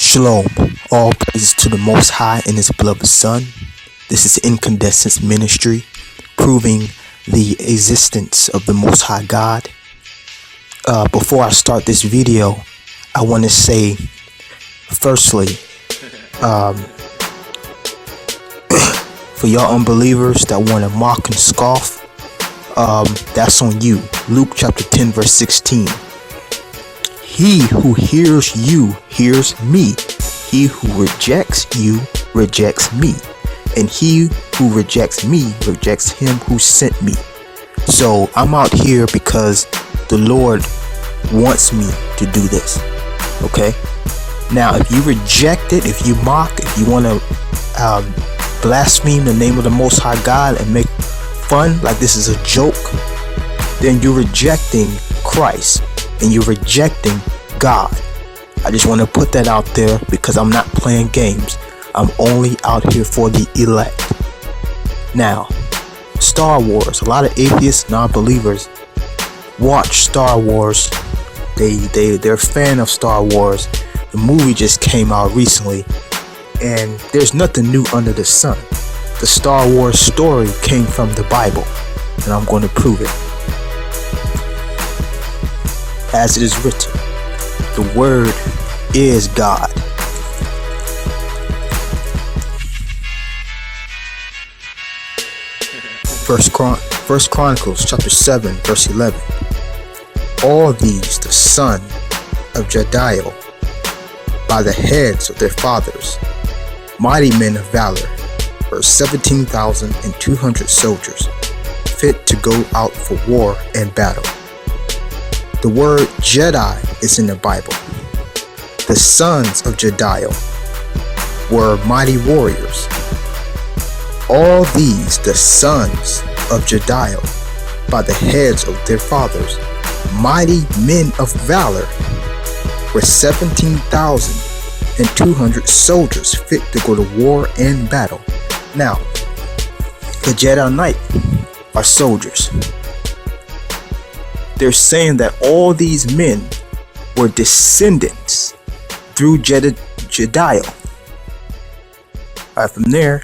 Shalom, all praises to the Most High and His beloved Son. This is Incandescence Ministry, proving the existence of the Most High God. Before I start this video, I want to say, firstly, for y'all unbelievers that want to mock and scoff, that's on you. Luke chapter 10 verse 16. He who hears you hears me. He who rejects you rejects me. And he who rejects me rejects him who sent me. So I'm out here because the Lord wants me to do this. Okay? Now, if you reject it, if you mock, if you want to blaspheme the name of the Most High God and make fun like this is a joke, then you're rejecting Christ and you're rejecting God. I just want to put that out there because I'm not playing games. I'm only out here for the elect. Now, Star Wars. A lot of atheists, non-believers watch Star Wars. They're a fan of Star Wars. The movie just came out recently, and there's nothing new under the sun. The Star Wars story came from the Bible, and I'm going to prove it. As it is written, the Word is God. First Chronicles chapter 7 verse 11. All these the son of Jedi, by the heads of their fathers, mighty men of valor, were 17,200 soldiers, fit to go out for war and battle. The word Jedi is in the Bible. The sons of Jedi were mighty warriors. All these, the sons of Jedi, by the heads of their fathers, mighty men of valor, were 17,200 soldiers fit to go to war and battle. Now, the Jedi Knight are soldiers. They're saying that all these men were descendants through Jedi. Alright, from there,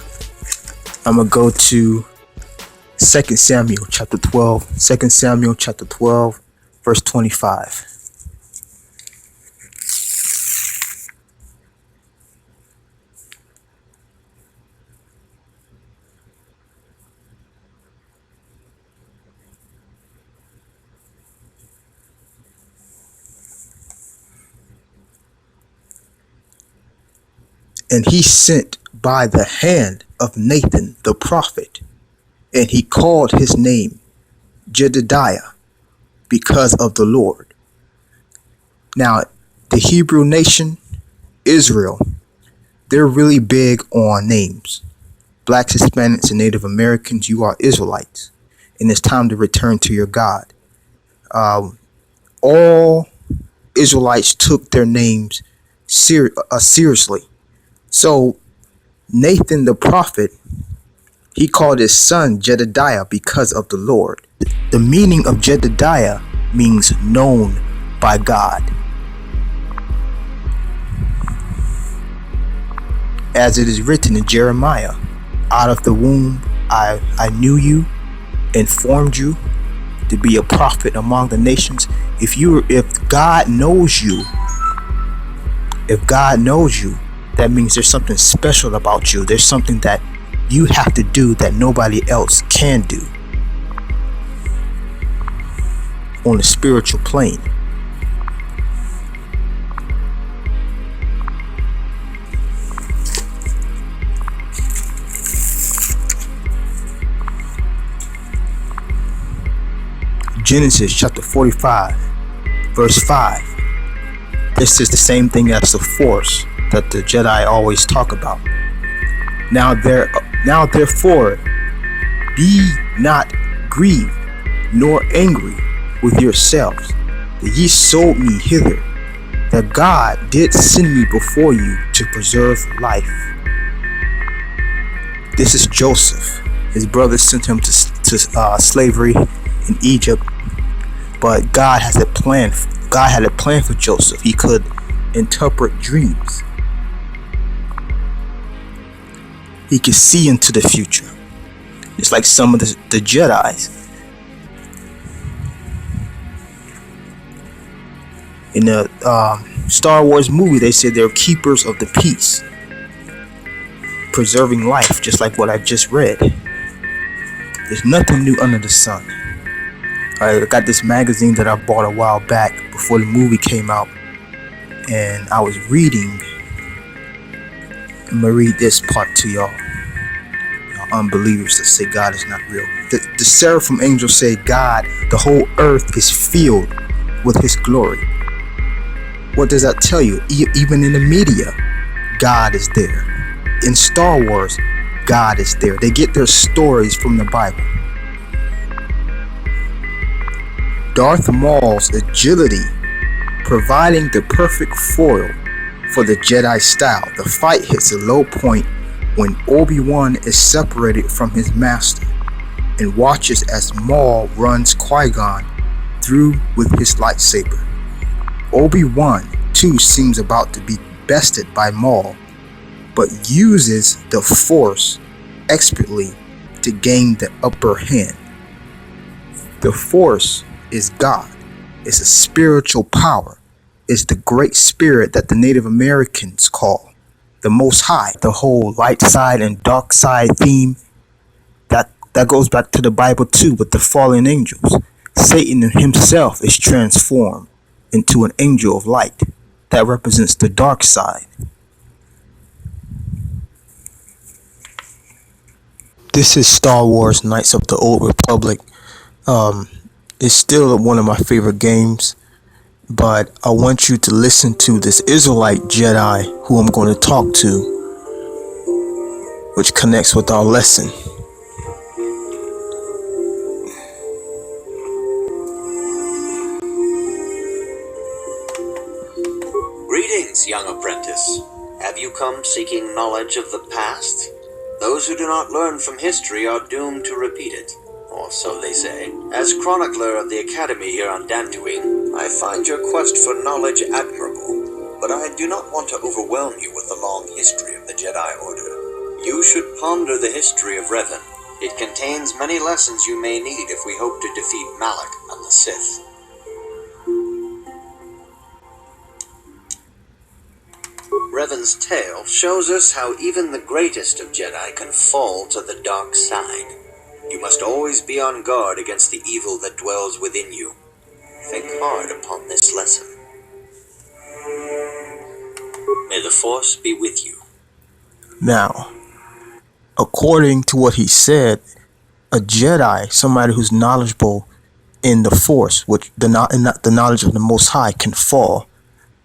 I'm going to go to 2 Samuel chapter 12. 2 Samuel chapter 12, verse 25. And he sent by the hand of Nathan the prophet, and he called his name Jedidiah, because of the Lord. Now, the Hebrew nation, Israel, they're really big on names. Blacks, Hispanics, and Native Americans, you are Israelites, and it's time to return to your God. All Israelites took their names seriously. So Nathan the prophet, he called his son Jedidiah because of the Lord. The meaning of Jedidiah means known by God. As it is written in Jeremiah, out of the womb I knew you and formed you to be a prophet among the nations. If God knows you, that means there's something special about you. There's something that you have to do that nobody else can do on the spiritual plane. Genesis chapter 45 verse 5. This is the same thing as the force that the Jedi always talk about. Now therefore, be not grieved nor angry with yourselves that ye sold me hither, that God did send me before you to preserve life. This is Joseph. His brothers sent him to slavery in Egypt, but God had a plan for Joseph. He could interpret dreams. He could see into the future. Just like some of the Jedis. In the Star Wars movie, they said they're keepers of the peace, preserving life, just like what I just read. There's nothing new under the sun. I got this magazine that I bought a while back before the movie came out, and I was reading. I'm gonna read this part to y'all unbelievers that say God is not real. The seraphim angels say God, the whole earth is filled with His glory. What does that tell you? Even in the media, God is there. In Star Wars, God is there. They get their stories from the Bible. Darth Maul's agility, providing the perfect foil for the Jedi style. The fight hits a low point when Obi-Wan is separated from his master and watches as Maul runs Qui-Gon through with his lightsaber. Obi-Wan too seems about to be bested by Maul, but uses the Force expertly to gain the upper hand. The Force is God. It's a spiritual power. It's the great spirit that the Native Americans call the Most High. The whole light side and dark side theme, that goes back to the Bible too, with the fallen angels. Satan himself is transformed into an angel of light that represents the dark side. This is Star Wars Knights of the Old Republic. It's still one of my favorite games, but I want you to listen to this Israelite Jedi who I'm going to talk to, which connects with our lesson. Greetings, young apprentice. Have you come seeking knowledge of the past? Those who do not learn from history are doomed to repeat it, or so they say. As chronicler of the Academy here on Dantooine, I find your quest for knowledge admirable, but I do not want to overwhelm you with the long history of the Jedi Order. You should ponder the history of Revan. It contains many lessons you may need if we hope to defeat Malak and the Sith. Revan's tale shows us how even the greatest of Jedi can fall to the dark side. You must always be on guard against the evil that dwells within you. Think hard upon this lesson. May the Force be with you. Now, according to what he said, a Jedi, somebody who's knowledgeable in the Force, which the knowledge of the Most High, can fall.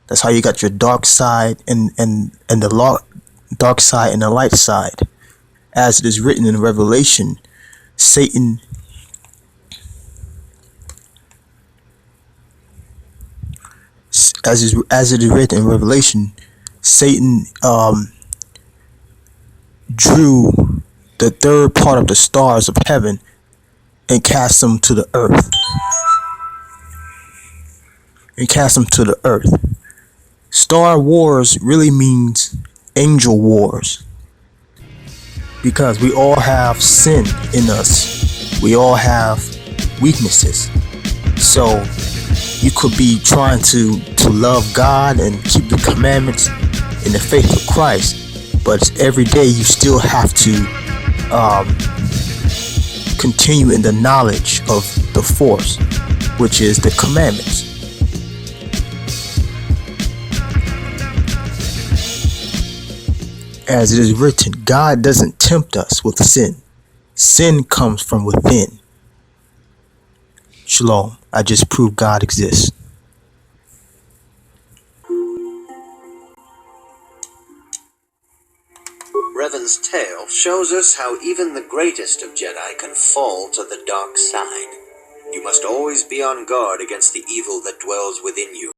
That's how you got your dark side and the dark side and the light side. As it is written in Revelation, Satan as it is written in Revelation, Satan drew the third part of the stars of heaven and cast them to the earth. Star Wars really means angel wars, because we all have sin in us. We all have weaknesses. So you could be trying to love God and keep the commandments in the faith of Christ, but every day you still have to continue in the knowledge of the Force, which is the commandments. As it is written, God doesn't tempt us with sin. Sin comes from within. Shalom. I just proved God exists. Revan's tale shows us how even the greatest of Jedi can fall to the dark side. You must always be on guard against the evil that dwells within you.